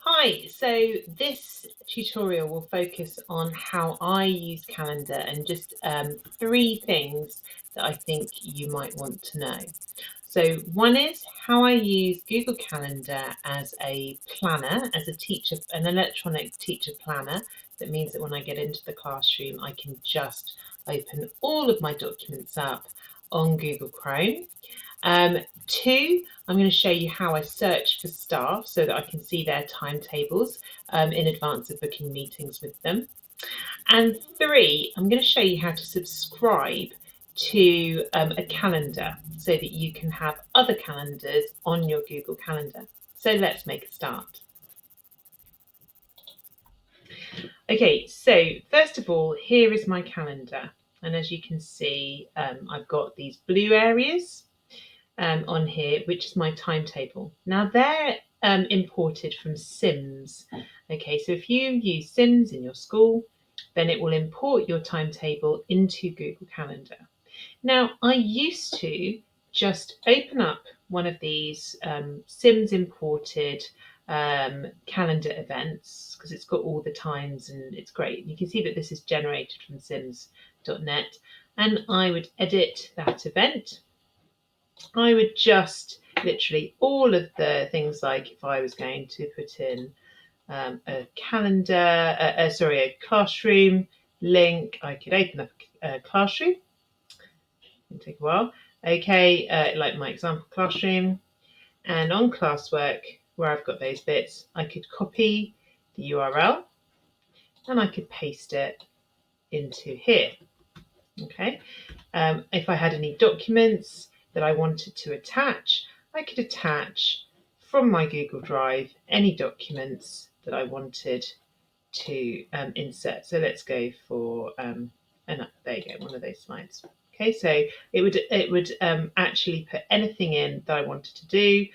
Hi, so this tutorial will focus on how I use Calendar and just three things that I think you might want to know. So one is how I use Google Calendar as a planner, as a teacher, an electronic teacher planner. That means that when I get into the classroom, I can just open all of my documents up on Google Chrome. Two, I'm going to show you how I search for staff so that I can see their timetables in advance of booking meetings with them. And three, I'm going to show you how to subscribe to a calendar so that you can have other calendars on your Google Calendar. So let's make a start. Okay, so first of all, here is my calendar. And as you can see, I've got these blue areas on here, which is my timetable. Now they're imported from Sims. Okay, so if you use Sims in your school, then it will import your timetable into Google Calendar. Now I used to just open up one of these Sims imported calendar events because it's got all the times and it's great. You can see that this is generated from sims.net, and I would edit that event. I would just literally all of the things, like if I was going to put in a calendar, a classroom link, I could open up a classroom. It'll take a while. Okay, like my example classroom, and on classwork where I've got those bits, I could copy the URL and I could paste it into here. Okay, if I had any documents that I wanted to attach, I could attach from my Google Drive any documents that I wanted to insert. So let's go for and there you go, one of those slides. Okay, so it would actually put anything in that I wanted to do.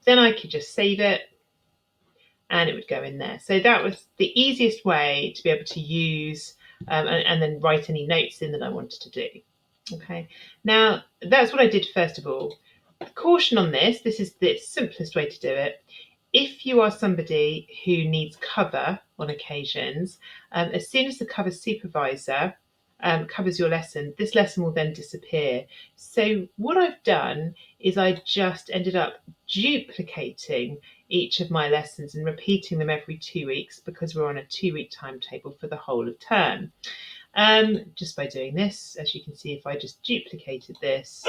Then I could just save it and it would go in there. So that was the easiest way to be able to use and then write any notes in that I wanted to do. Okay, now that's what I did first of all. Caution on this, this is the simplest way to do it. If you are somebody who needs cover on occasions, as soon as the cover supervisor covers your lesson, this lesson will then disappear. So what I've done is I just ended up duplicating each of my lessons and repeating them every 2 weeks because we're on a 2-week timetable for the whole of term. Just by doing this, as you can see, if I just duplicated this,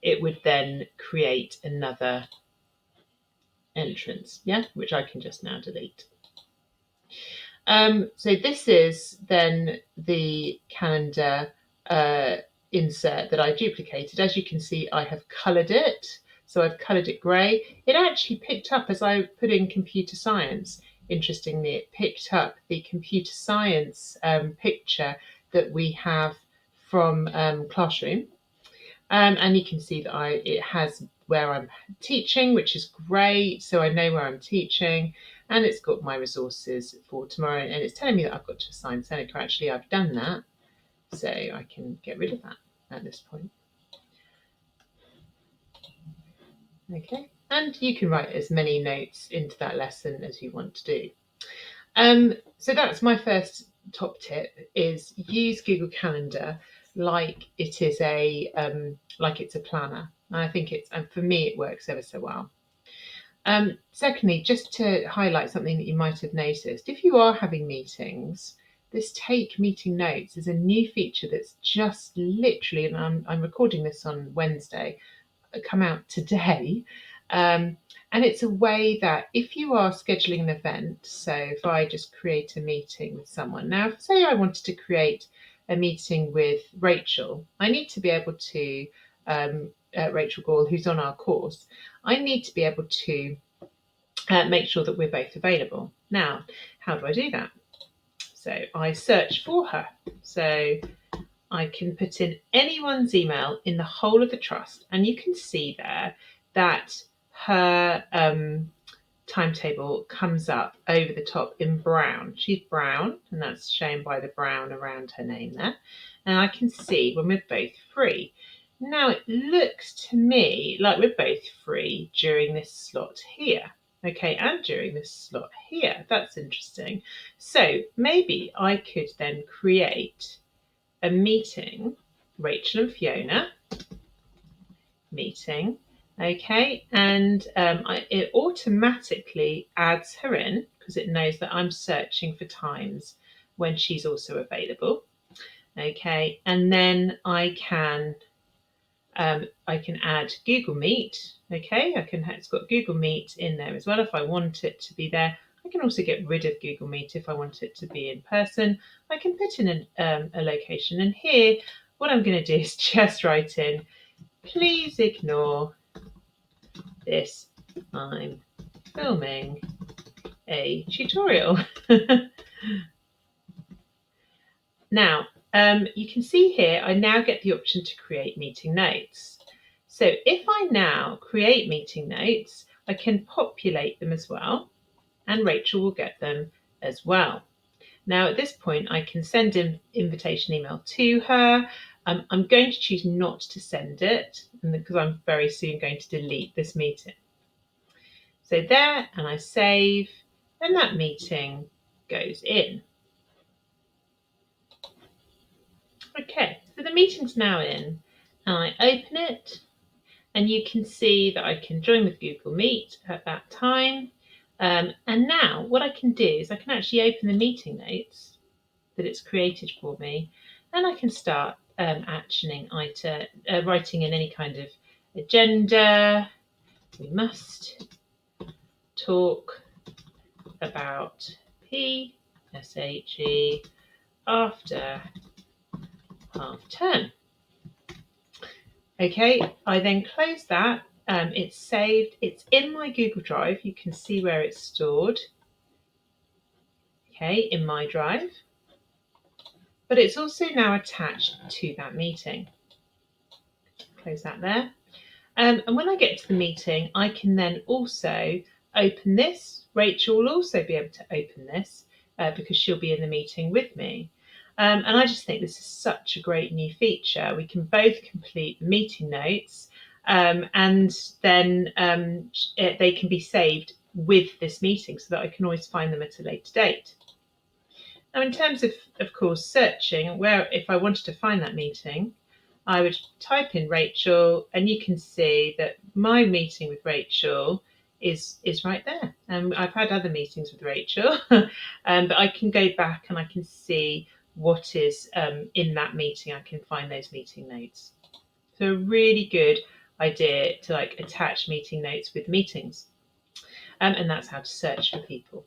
it would then create another entrance, yeah, which I can just now delete. So this is then the calendar insert that I duplicated. As you can see, I have coloured it. So I've coloured it grey. It actually picked up, as I put in computer science, interestingly, it picked up the computer science picture that we have from Classroom. And you can see that it has where I'm teaching, which is great. So I know where I'm teaching, and it's got my resources for tomorrow. And it's telling me that I've got to assign Seneca. Actually, I've done that. So I can get rid of that at this point. Okay, and you can write as many notes into that lesson as you want to do. So that's my first top tip, is use Google Calendar like it is like it's a planner. And I think and for me it works ever so well. Secondly, just to highlight something that you might have noticed, if you are having meetings, this take meeting notes is a new feature that's just literally, and I'm recording this on Wednesday, come out today. And it's a way that if you are scheduling an event, so if I just create a meeting with someone, now say I wanted to create a meeting with Rachel, I need to be able to, Rachel Gall, who's on our course, I need to be able to make sure that we're both available. Now, how do I do that? So I search for her. So I can put in anyone's email in the whole of the trust, and you can see there that her timetable comes up over the top in brown. She's brown, and that's shown by the brown around her name there. And I can see when we're both free. Now it looks to me like we're both free during this slot here. Okay, and during this slot here. That's interesting. So maybe I could then create a meeting, Rachel and Fiona meeting. Okay, and it automatically adds her in because it knows that I'm searching for times when she's also available. Okay, and then I can add Google Meet. Okay, it's got Google Meet in there as well if I want it to be there. I can also get rid of Google Meet if I want it to be in person. I can put in a location, and here what I'm going to do is just write in, please ignore this, I'm filming a tutorial. Now, you can see here, I now get the option to create meeting notes. So if I now create meeting notes, I can populate them as well, and Rachel will get them as well. Now at this point, I can send an invitation email to her. I'm going to choose not to send it because I'm very soon going to delete this meeting. So there, and I save, and that meeting goes in. Okay, so the meeting's now in, and I open it, and you can see that I can join with Google Meet at that time. And now what I can do is I can actually open the meeting notes that it's created for me, and I can start actioning writing in any kind of agenda. We must talk about PSHE after half term. Okay, I then close that. It's saved. It's in my Google Drive. You can see where it's stored. Okay, in my drive. But it's also now attached to that meeting. Close that there. And when I get to the meeting, I can then also open this. Rachel will also be able to open this because she'll be in the meeting with me. And I just think this is such a great new feature. We can both complete meeting notes and then they can be saved with this meeting so that I can always find them at a later date. Now, in terms of course, searching, where if I wanted to find that meeting, I would type in Rachel, and you can see that my meeting with Rachel is right there. I've had other meetings with Rachel, but I can go back and I can see what is in that meeting. I can find those meeting notes. So a really good idea to attach meeting notes with meetings. And that's how to search for people.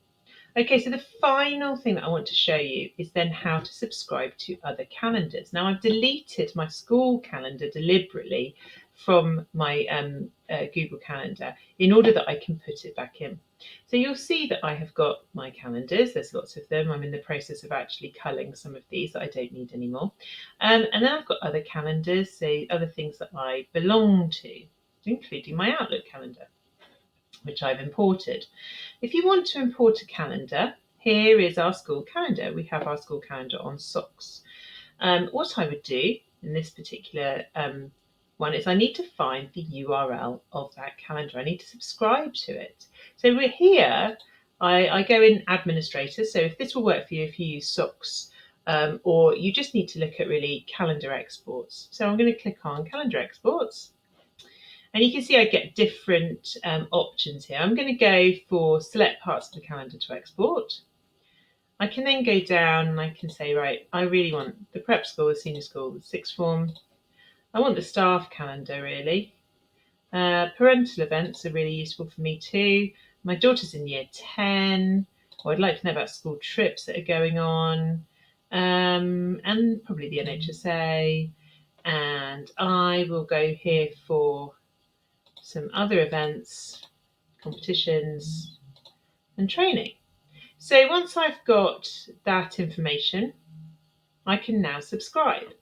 Okay, so the final thing that I want to show you is then how to subscribe to other calendars. Now, I've deleted my school calendar deliberately from my Google Calendar in order that I can put it back in. So you'll see that I have got my calendars. There's lots of them. I'm in the process of actually culling some of these that I don't need anymore. And then I've got other calendars, so other things that I belong to, including my Outlook calendar, which I've imported. If you want to import a calendar, here is our school calendar. We have our school calendar on Socks. What I would do in this particular one is I need to find the URL of that calendar. I need to subscribe to it. So we're here. I go in Administrator. So if this will work for you, if you use Socks, or you just need to look at really calendar exports. So I'm going to click on Calendar Exports. And you can see I get different options here. I'm going to go for select parts of the calendar to export. I can then go down and I can say, right, I really want the prep school, the senior school, the sixth form. I want the staff calendar, really. Parental events are really useful for me too. My daughter's in year 10. Or I'd like to know about school trips that are going on. And probably the NHSA. And I will go here for some other events, competitions, and training. So once I've got that information, I can now subscribe.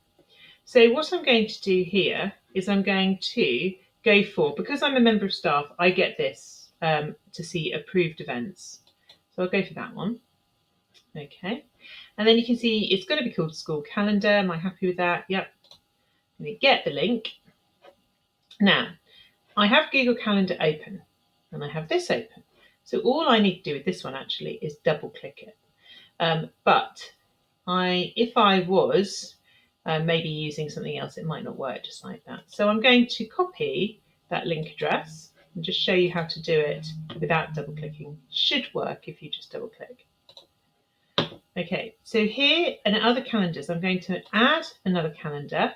So what I'm going to do here is I'm going to go for, because I'm a member of staff, I get this to see approved events. So I'll go for that one. Okay. And then you can see it's going to be called School Calendar. Am I happy with that? Yep. Let me get the link. Now, I have Google Calendar open and I have this open. So all I need to do with this one actually is double click it. But if I was maybe using something else, it might not work just like that. So I'm going to copy that link address and just show you how to do it without double clicking. Should work if you just double click. Okay, so here in other calendars, I'm going to add another calendar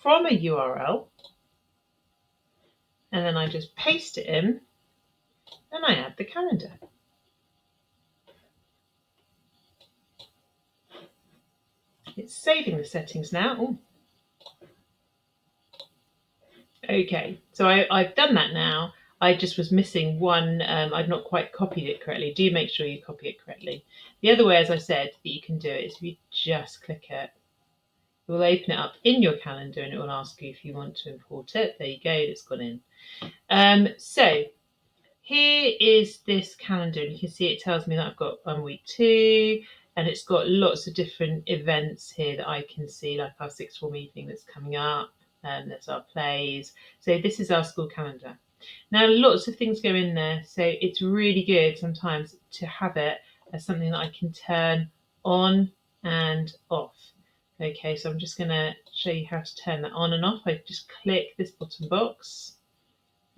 from a URL, and then I just paste it in and I add the calendar. It's saving the settings now. Ooh. Okay, so I've done that now. I just was missing one. I've not quite copied it correctly. Do make sure you copy it correctly. The other way, as I said, that you can do it is if you just click it, it will open it up in your calendar and it will ask you if you want to import it. There you go, it's gone in. So here is this calendar, and you can see it tells me that I've got week 2, and it's got lots of different events here that I can see, like our sixth form evening that's coming up, and there's our plays. So this is our school calendar. Now lots of things go in there, so it's really good sometimes to have it as something that I can turn on and off. Okay, so I'm just going to show you how to turn that on and off. I just click this bottom box.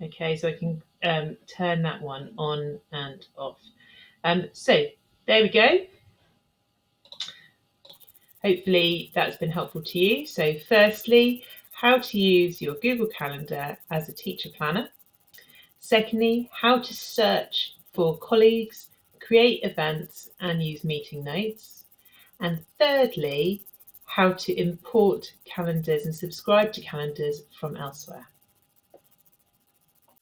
Okay, so I can turn that one on and off. So there we go. Hopefully that's been helpful to you. So firstly, how to use your Google Calendar as a teacher planner. Secondly, how to search for colleagues, create events and use meeting notes. And thirdly, how to import calendars and subscribe to calendars from elsewhere.